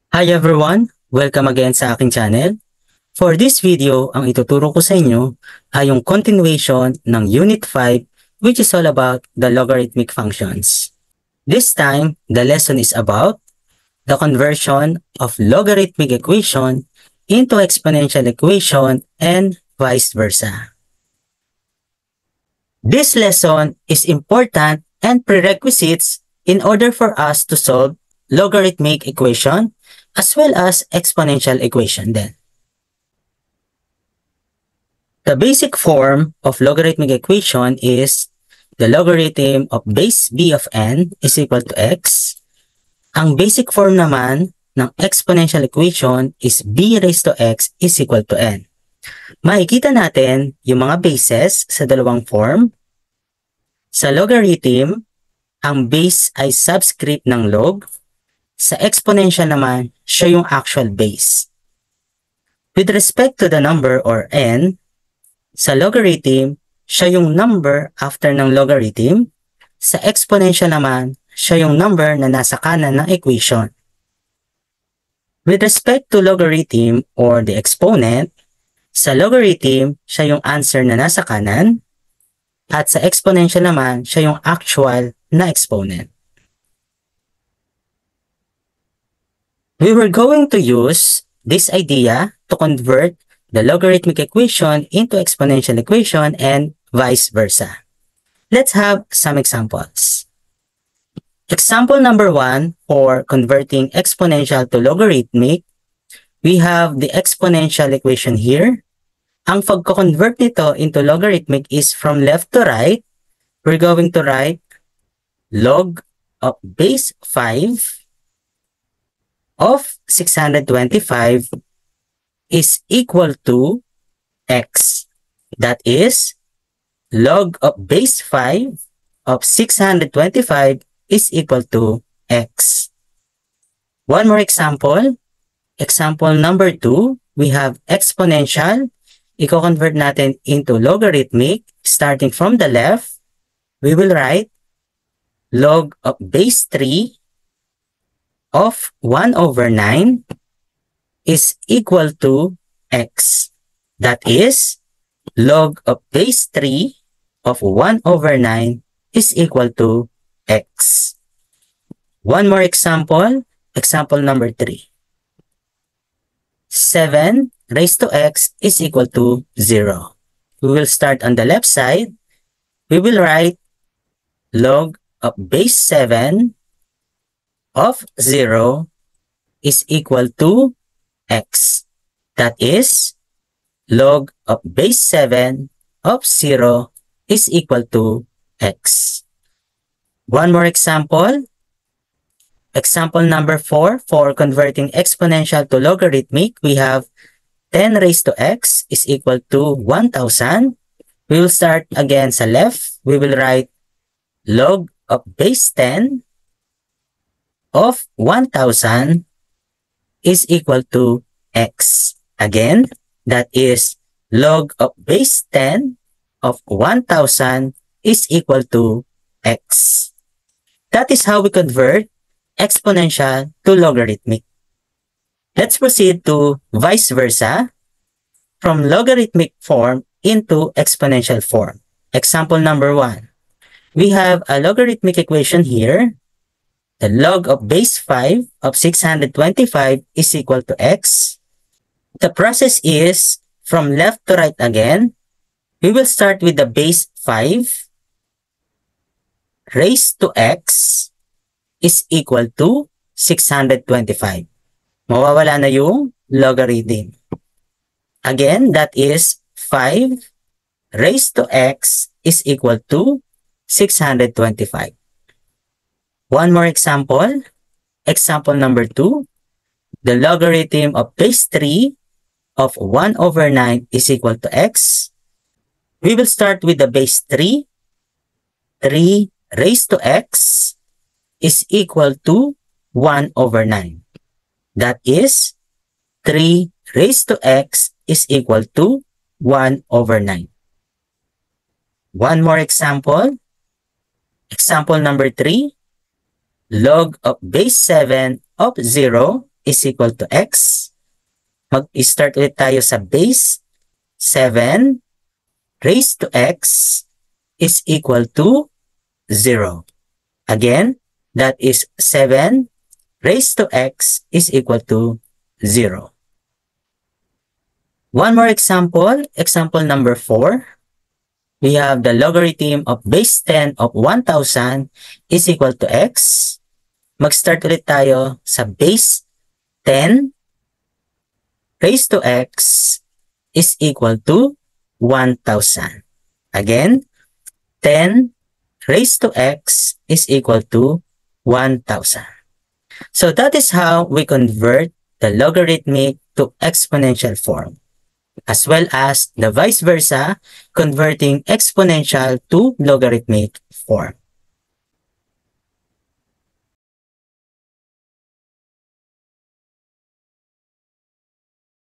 Hi everyone! Welcome again sa aking channel. For this video, ang ituturo ko sa inyo ay yung continuation ng Unit 5 which is all about the logarithmic functions. This time, the lesson is about the conversion of logarithmic equation into exponential equation and vice versa. This lesson is important and prerequisites in order for us to solve logarithmic equation as well as exponential equation then. The basic form of logarithmic equation is the logarithm of base b of n is equal to x. Ang basic form naman ng exponential equation is b raised to x is equal to n. Makikita natin yung mga bases sa dalawang form. Sa logarithm, ang base ay subscript ng log. Sa exponential naman, siya yung actual base. With respect to the number or n, sa logarithm, siya yung number after ng logarithm. Sa exponential naman, siya yung number na nasa kanan ng equation. With respect to logarithm or the exponent, sa logarithm, siya yung answer na nasa kanan. At sa exponential naman, siya yung actual na exponent. We were going to use this idea to convert the logarithmic equation into exponential equation and vice versa. Let's have some examples. Example number 1 for converting exponential to logarithmic, we have the exponential equation here. Ang pagko-convert nito into logarithmic is from left to right. We're going to write log of base 5 of 625 is equal to x. That is, log of base 5 of 625 is equal to x. One more example. Example number 2, we have exponential. Iko-convert natin into logarithmic. Starting from the left, we will write log of base 3 of 1 over 9 is equal to x. That is, log of base 3 of 1 over 9 is equal to x. One more example, example number 3. 7 raised to x is equal to 0. We will start on the left side. We will write log of base 7 of 0 is equal to x. That is, log of base 7 of 0 is equal to x. One more example. Example number 4, for converting exponential to logarithmic, we have 10 raised to x is equal to 1,000. We will start again sa left. We will write log of base 10 of 1,000 is equal to x. Again, that is log of base 10 of 1,000 is equal to x. That is how we convert exponential to logarithmic. Let's proceed to vice versa, from logarithmic form into exponential form. Example number 1. We have a logarithmic equation here. The log of base 5 of 625 is equal to x. The process is from left to right again. We will start with the base 5 raised to x is equal to 625. Mawawala na yung logarithm. Again, that is 5 raised to x is equal to 625. One more example. Example number 2. The logarithm of base 3 of 1 over 9 is equal to x. We will start with the base 3. 3 raised to x is equal to 1 over 9. That is, 3 raised to x is equal to 1 over 9. One more example. Example number 3. Log of base 7 of 0 is equal to x. Mag-start ulit tayo sa base. 7 raised to x is equal to 0. Again, that is 7 raised to x is equal to 0. One more example, example number 4. We have the logarithm of base 10 of 1,000 is equal to x. Mag-start ulit tayo sa base 10 raised to x is equal to 1,000. Again, 10 raised to x is equal to 1,000. So that is how we convert the logarithmic to exponential form, as well as the vice versa, converting exponential to logarithmic form.